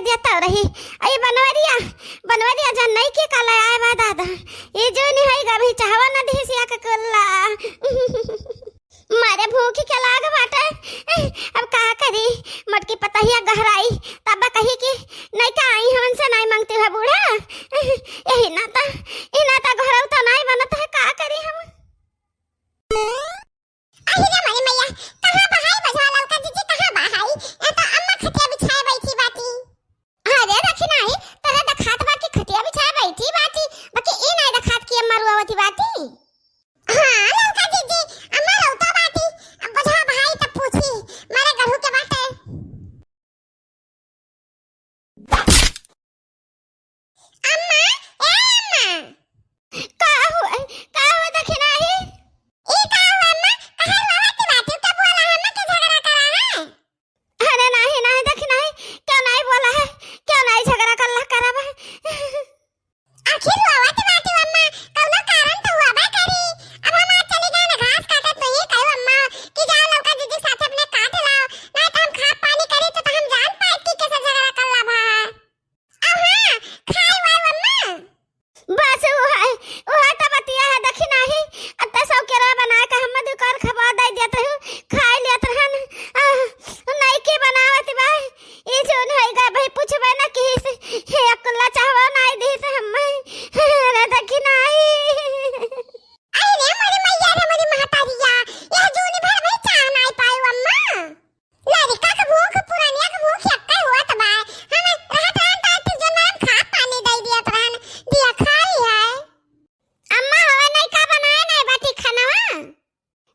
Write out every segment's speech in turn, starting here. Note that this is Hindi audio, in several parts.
दिया तब रही अई बनवरिया जन नहीं के काला आए बा दादा ये जो नहीं है गा भी चाहवा ना दी सिया के कल्ला मारे भूखी के लाग बाटा अब का करी मटकी पतहिया गहराई तब कही कि नहीं का आई हमन से नहीं मांगते है बूढ़ा यही नाता घर तो नहीं बनता है का करी हम अहिरे मारी मैया कहां बहाई बजवा ललका जीजी कहां बहाई ए तो अम्मा खटिया बिछाए बैठी बाटी अरे रखी नहीं तोरा दखात बा की खटिया बिछाए बैठी बाटी बाकी ई नहीं दखात की अम्मा रुआवती बाटी हां ललका जीजी अम्मा रौता बाटी अब बजवा बहाई तब पूछी मारे गढ़ू के बाटे अम्मा ए अम्मा का हुआ देखी नहीं ई का हुआ अम्मा कहां रुआवती बाटी क्या बोला है अम्मा के झगड़ा करा है अरे नहीं देखी नहीं क्यों नहीं बोला है क्यों नहीं झगड़ा कल्ला करा बा आखिर रुआवती बाटी अम्मा कौनो कारण तो हुआ बा करी अब हम आज चली गए ना घास काटत तो ये कहो अम्मा कि जाओ लौका जीजी साथ अपने काट लाओ नहीं तो हम खा पानी करी तो हम जान पाए कि कैसे झगड़ा कल्ला बा अब हां खाए वाला अम्मा बस वो है तो बतिया है देखी नहीं अत्ता सब केरा बना के हम दुकान खबा दे देते हूं खा लिया रहन नहीं के बनावत बा ये जो नहीं गा भाई पूछबे ना कि हे अकल्ला चाहवा नहीं दे से हम अरे देखी नहीं अरे मोरी मैया रे मोरी महतारिया यह जूनी भर में चाह नहीं पाई अम्मा लड़का का भूख पुरानिया का भूख यक्का हुआ तबा हम रहत रहन तो जो नाम खा पानी दे दिया रहन दिया खाई है अम्मा हवा नहीं का बनाए नहीं बाटी खानावा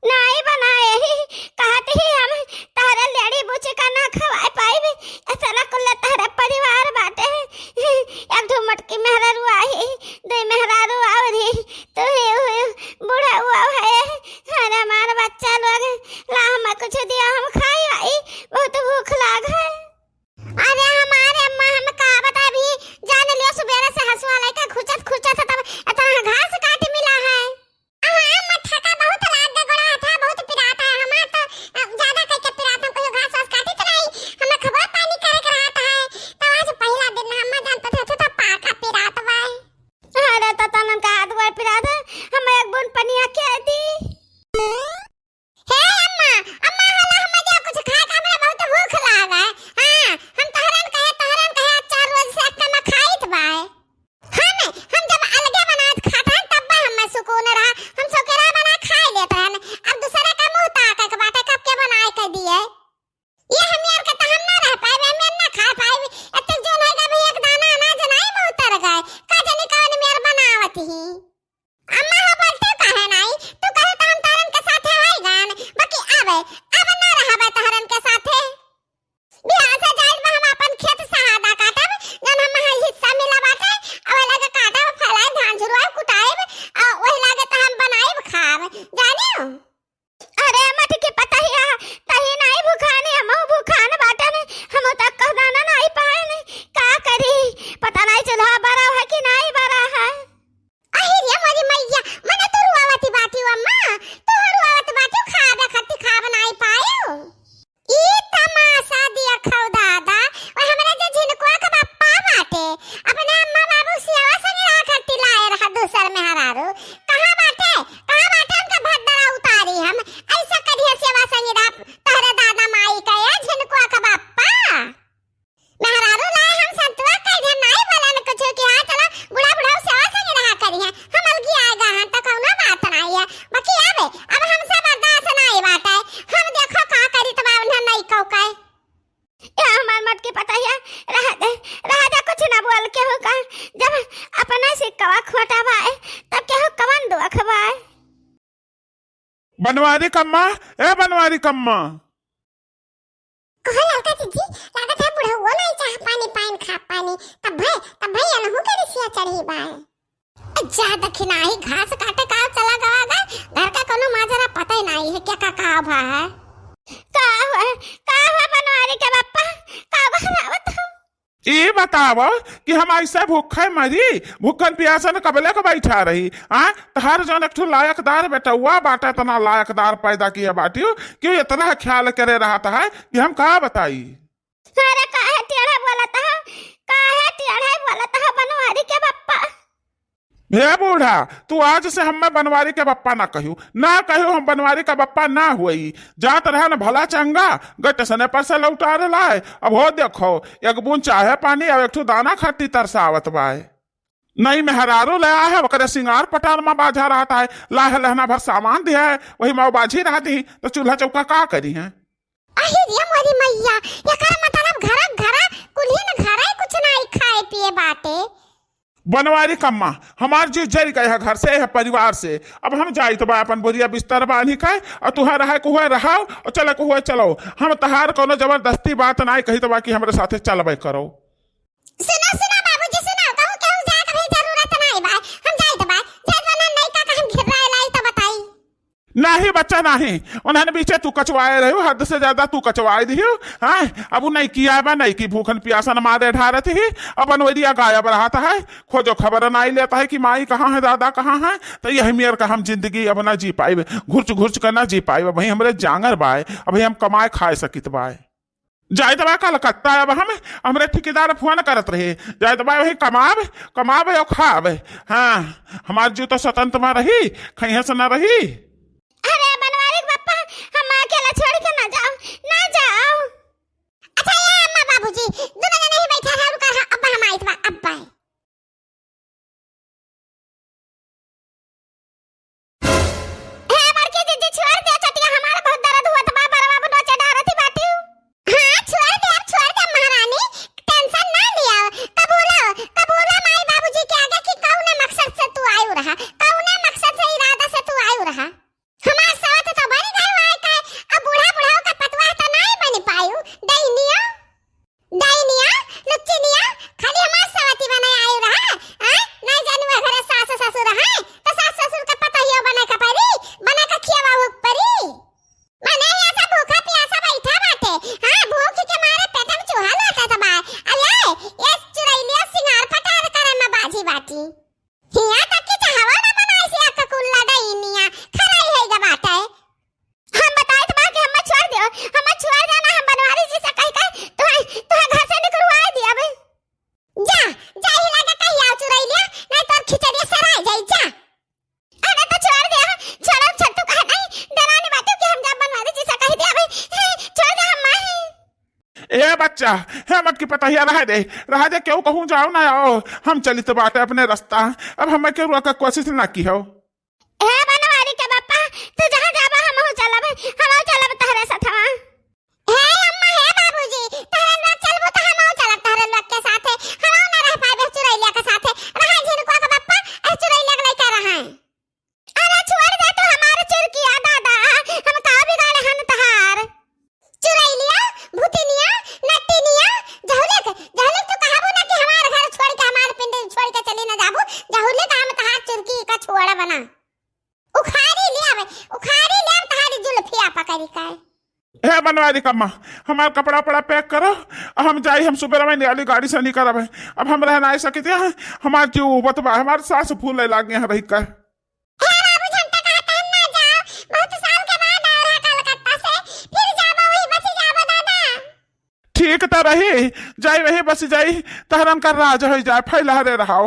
नहीं बनाए ही कहते ही हम तारा लेडी बुचे का ना खवाए पाई ऐसा ना कुल तारा परिवार बाटे एक दो मटकी मेहरारू आई दे मेहरारू आवरी तो बूढ़ा हुआ है अरे हमारा बच्चा लोग ला हम कुछ दिया हम खाई आई बहुत भूख लाग है अरे हमारे अम्मा हम का बता भी जान लियो सुबेरे से हंसवा लेके खुचत तब इतना घास काट मिला है अम्मा थका बहुत लाग गड़ा था बहुत पिराता है हमार तो ज्यादा कह के पिराता कोई घास वास काटी तो नहीं हमें खबर पानी करे रहता है तो आज पहला दिन अम्मा जानते थे तो पाका पिरात बा अरे तो तनन का हाथ गोर पिरात हम एक बूंद पनिया के दी हे अम्मा हला हम जो कुछ खा के हमरा बहुत भूख लाग है हां हम तहरन कहे 4 रोज से अक्का में खाइत बा हम जब अलगे बनात खाता तब हम सुकून रहा हम सकेरा बना खा लेते हैं अब दूसरा का मुंह ताका के बाटे कब के बनाए के दिए ये हम यार के हम ना रह पाए हम ना खा पाए इतने जो नहीं का भी एक दाना अनाज नहीं मुंह उतर गए का जाने कौन मेर बनावत ही अम्मा हो बोलते काहे नहीं तू कहे तो हम तारन के साथ है गान बाकी अब ना रहबे तारन के साथ बिहार से जाइल बा हम अपन खेत सहादा काटब जन हम हिस्सा मिला बाटे अब लगे काटब फलाए धान झुरवाए कुटाएब आ ओहि लागे त हम बनाएब खाब जानियो अरे मत के पता ही तही नहीं भूखाने हम भूखान बाटे ने हम तक कह दाना नहीं पाए ने का करी पता नहीं चला बड़ा है कि नहीं बड़ा है अहिरे मोरी मैया मने तो रुआवती बाटी अम्मा तो रुआवती बाटी खाबे खट्टी खाब नहीं पायो ई तमाशा दिया खाओ दादा और हमरा जे झिनकुआ का बापा बाटे अपने अम्मा बाबू सियावा संग रहा खट्टी लाए रहा दूसर में हरारू कहां बाटे उनका भद्दरा उतारी हम ऐसा करिए सेवा संग रहा तहरे दादा माई का या झिनकुआ का बापा मेहरारू लाए हम संतवा कह दे नहीं बोला न कुछ कि हां चलो बुढ़ा सेवा संग रहा करिए हम अलगी आएगा हां तक ना बात नहीं है बाकी आवे अब हमसे बर्दाश्त नहीं बाटे हम देखो का करी तब उन्हें नहीं कहू का या हमार मट के पता है राजा कुछ ना बोल के हो का जब अपना से कवा खोटा भाई तब के हो कवन दुआ खवाए बनवारी कम्मा ए बनवारी कम्मा कहो लड़का जीजी लागत है बुढ़ा हुआ नहीं चाह पानी पाइन खा पानी तब भाई अनहु के रिसिया चढ़ी बा जा दखिना ही घास काटे का चला गवा घर का कोनो माजरा पता ही नहीं है क्या का भा है का हुआ बनवारी के बापा का बनावत हो ये बताओ कि हम ऐसे भूखे मरी भूखन प्यासन कबले को बैठा रही हर जन एक लायकदार बेटा हुआ बाटा इतना लायकदार पैदा किया बाटी क्यों इतना ख्याल करे रहा था कि हम कहा बताई अरे काहे टेढ़ा बोला था हे बूढ़ा, तू आज से हमें बनवारी के बप्पा ना कहियो, ना कहियो हम बनवारी का बप्पा ना हुई। जात रहे न भला चंगा गट सने पर से लौटा लाए। अब हो देखो, एक बूंद चाहे पानी और एक ठो दाना खाती तरसावत बाय। नहीं मेहरारू ले आया है, वकरे सिंगार पटार में बाजा रहता है, लाहे लहना भर सामान दिया है, वही माँ बाजी रहती तो चूल्हा चौका का करी है। अहिरिया मोरी मैया, एकर मतलब घरा कुल्ही न घरा कुछ नहीं खाए पिए बाटे। बनवारी कम्मा हमार जी जर गए है घर से है परिवार से। अब हम जाई तो बा अपन बोरिया बिस्तर बांधी खाए और तुहा रहा कुआ रहाओ और चले कुआ चलो। हम तहार कोनो जबरदस्ती बात नहीं कही तो बाकी हमारे साथे चलबे करो। सुनो सुनो बाबूजी सुनो, कहूं केहू जाए के भी जरूरत नहीं बा, हम जाई तो बा जेद वना नहीं का हम घेरा लाई तो बताई। नहीं बच्चा नहीं, उन्होंने बीचे तू कचवाए रहे हो, हद से ज्यादा तू कचवाए दी हो। हाँ अब नहीं किया है, नहीं की भूखन प्यासन मारे ढारत ही अपन वरिया गायब रहता है, खोजो खबर नहीं लेता है कि माई कहाँ है दादा कहाँ है। तो यही मेरे का हम जिंदगी अब ना जी पाए, घुर्च घुर्च कर ना जी पाए। भाई हमारे जांगर बाय, अब हम कमाए खाए सकित बाय। जाए तो कलकत्ता अब हम हमारे ठेकेदार फोन करत रहे, जाए तो वही कमावे और खावे। हाँ हमारे जो तो स्वतंत्र में रही कहीं से ना रही। अरे बनवारी के पप्पा, हम अकेला छोड़ के ना जाओ ना जाओ। अच्छा ये अम्मा बाबूजी दोनों जने ही बैठा है, रुका है अब्बा हम आइत बा अब्बा। हे बड़की दीदी छोड़ दे चटिया, हमारा बहुत दर्द हुआ तो बाबा बाबू नोचे डारती बाटी। हां छोड़ दे महारानी, टेंशन ना लिया। कबूला माई बाबूजी के आगे कि कौने मकसद से तू आयु रहा, कौने मकसद से इरादा से तू आयु रहा। हमार साथ तो बनी गए वाय का, अब बूढ़ा का पतवा तो नहीं बन पायु। दैनिया लुच्चनिया खाली हमार सवती बने आयु रहा। हां नहीं जानू घर सास ससुर है तो सास ससुर का पता ही बने का परी, बने का खियावा हो परी। मने ऐसा भूखा प्यासा बैठा बाटे। हां भूख के मारे पेट में चूहा लाता था बा। अले ये चुरैलिया सिंगार पटार करे में बाजी बाटी। हिया तक के चाहवा ना बनाई से अक्का कुल्ला दैनिया खराई है गा बाटे। हम बताए तो बा कि हम छोड़ दो ना, हम बनवारी जी से कह तो घर से निकलवा दिया बे। जा ही लगा कहीं आओ चुरैलिया, नहीं तो खिचड़िया सराय जाई जा। अरे तो छोड़ दे, छोड़ो छट्टू कह नहीं डराने बातों कि हम जब बनवारी जी से कह दिया बे, छोड़ दे हम माही। ए बच्चा है मत की पता ही रह दे क्यों कहूँ जाओ ना आओ, हम चली तो बाटे अपने रास्ता। अब हमें क्यों रोका कोशिश ना की हो। हे बनवारी के बापा, तू जहां जाबा हम चलब तहरे साथवा। हे अम्मा हे बाबूजी, तहरे लोग चलबो त हम चलब तहरे लोग के साथे। हम ना रह पाबे चुरैलिया के साथे, रहा झिनको का बापा ए चुरैलिया के लेके रहा। अरे छोड़ दे तो हमारे चुरकिया दादा, हम का बिगाड़े हन तहार। चुरैलिया भूतिनिया नट्टिनिया जहुले तो कहबो ना कि हमारे घर छोड़ के हमारे पिंड छोड़ के चली ना जाबू। जहुले का हम तहार चुरकी का छोड़ा बना उखाड़ी ले तहारी जुल्फिया पकड़ी का। हे बनवारी कम्मा हमार कपड़ा पड़ा पैक करो, हम जाई, हम सुबह में नियाली गाड़ी से नहीं करब। अब हम रह नहीं सकते हैं, हमार जीव उबत बा, हमारे सांस फूले लागे हैं रही कर। हे बाबू झंटा कहता है ना जाओ, बहुत साल के बाद आ रहा कलकत्ता से, फिर जाबो वही बस जाबो दादा। ठीक तो रही जाई वही बस जाई, तहरन कर राज हो जाए फैला रे रहाओ।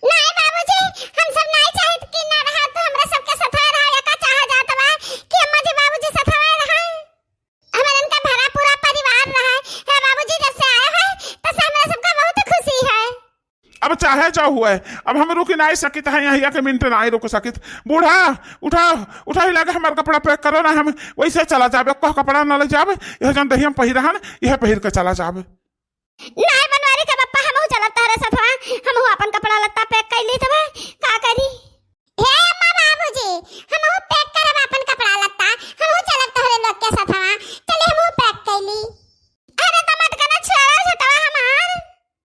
नहीं बाबूजी, हम सब नहीं चाहत कि ना रहा तो हमरा सबके साथ रहा या का चाह जात बा कि अम्मा जी बाबूजी साथ रहा। हमन का भरा पूरा परिवार रहा है बाबूजी, जब से आए हैं तो हमरा सबका बहुत खुशी है। अब चाहे जो हुए, अब हम रुक नहीं सकित है, यहाँ के मिनट नहीं रुक सकित। बूढ़ा उठा ही लगे हमारे कपड़ा पैक करो ना, हम वैसे चला जाबे, कोई कपड़ा ना ले जाबे, यह जन दही हम पहिरहन यह पहिर के चला जाबे। नहीं बनवारी के पप्पा, हम चलत तहरे साथवा, हम अपन कपड़ा लत्ता पैक कैली तब का करी। हे अम्मा बाबूजी, हम पैक करब अपन कपड़ा लत्ता, हम चलत तहरे लोग के साथवा, चले हम पैक कैली। अरे तो मत करना छोड़ा छटवा हमार।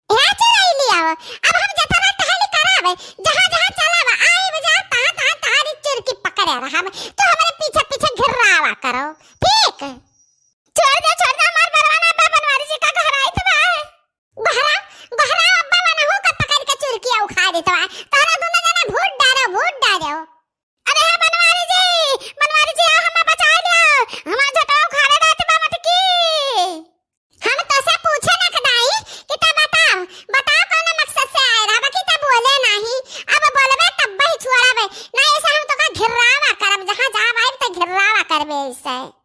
हे चलाई लिया, अब हम जतना टहली करावे, जहां चलावा आई बजा ता तारी चुरकी पकड़े रहा, तो हमारे पीछे घिरावा करो ठीक। छोड़ दे हमार बरवाना अब्बा बनवारी जी का घर आई तबा। गहरा अब्बा बना हो का पकड़ के चुरकिया उखाड़ देता है, तारा दोनों जना भूत डालो। अरे हे बनवारी जी हमें बचा लियो, हमार झटवा उखाड़े डाते बा मत की। हम तो से पूछे ना कदाई कि ता बताओ कौन मकसद से आए रहा, बाकी ता बोले नहीं। अब बोल बेइज्जत है।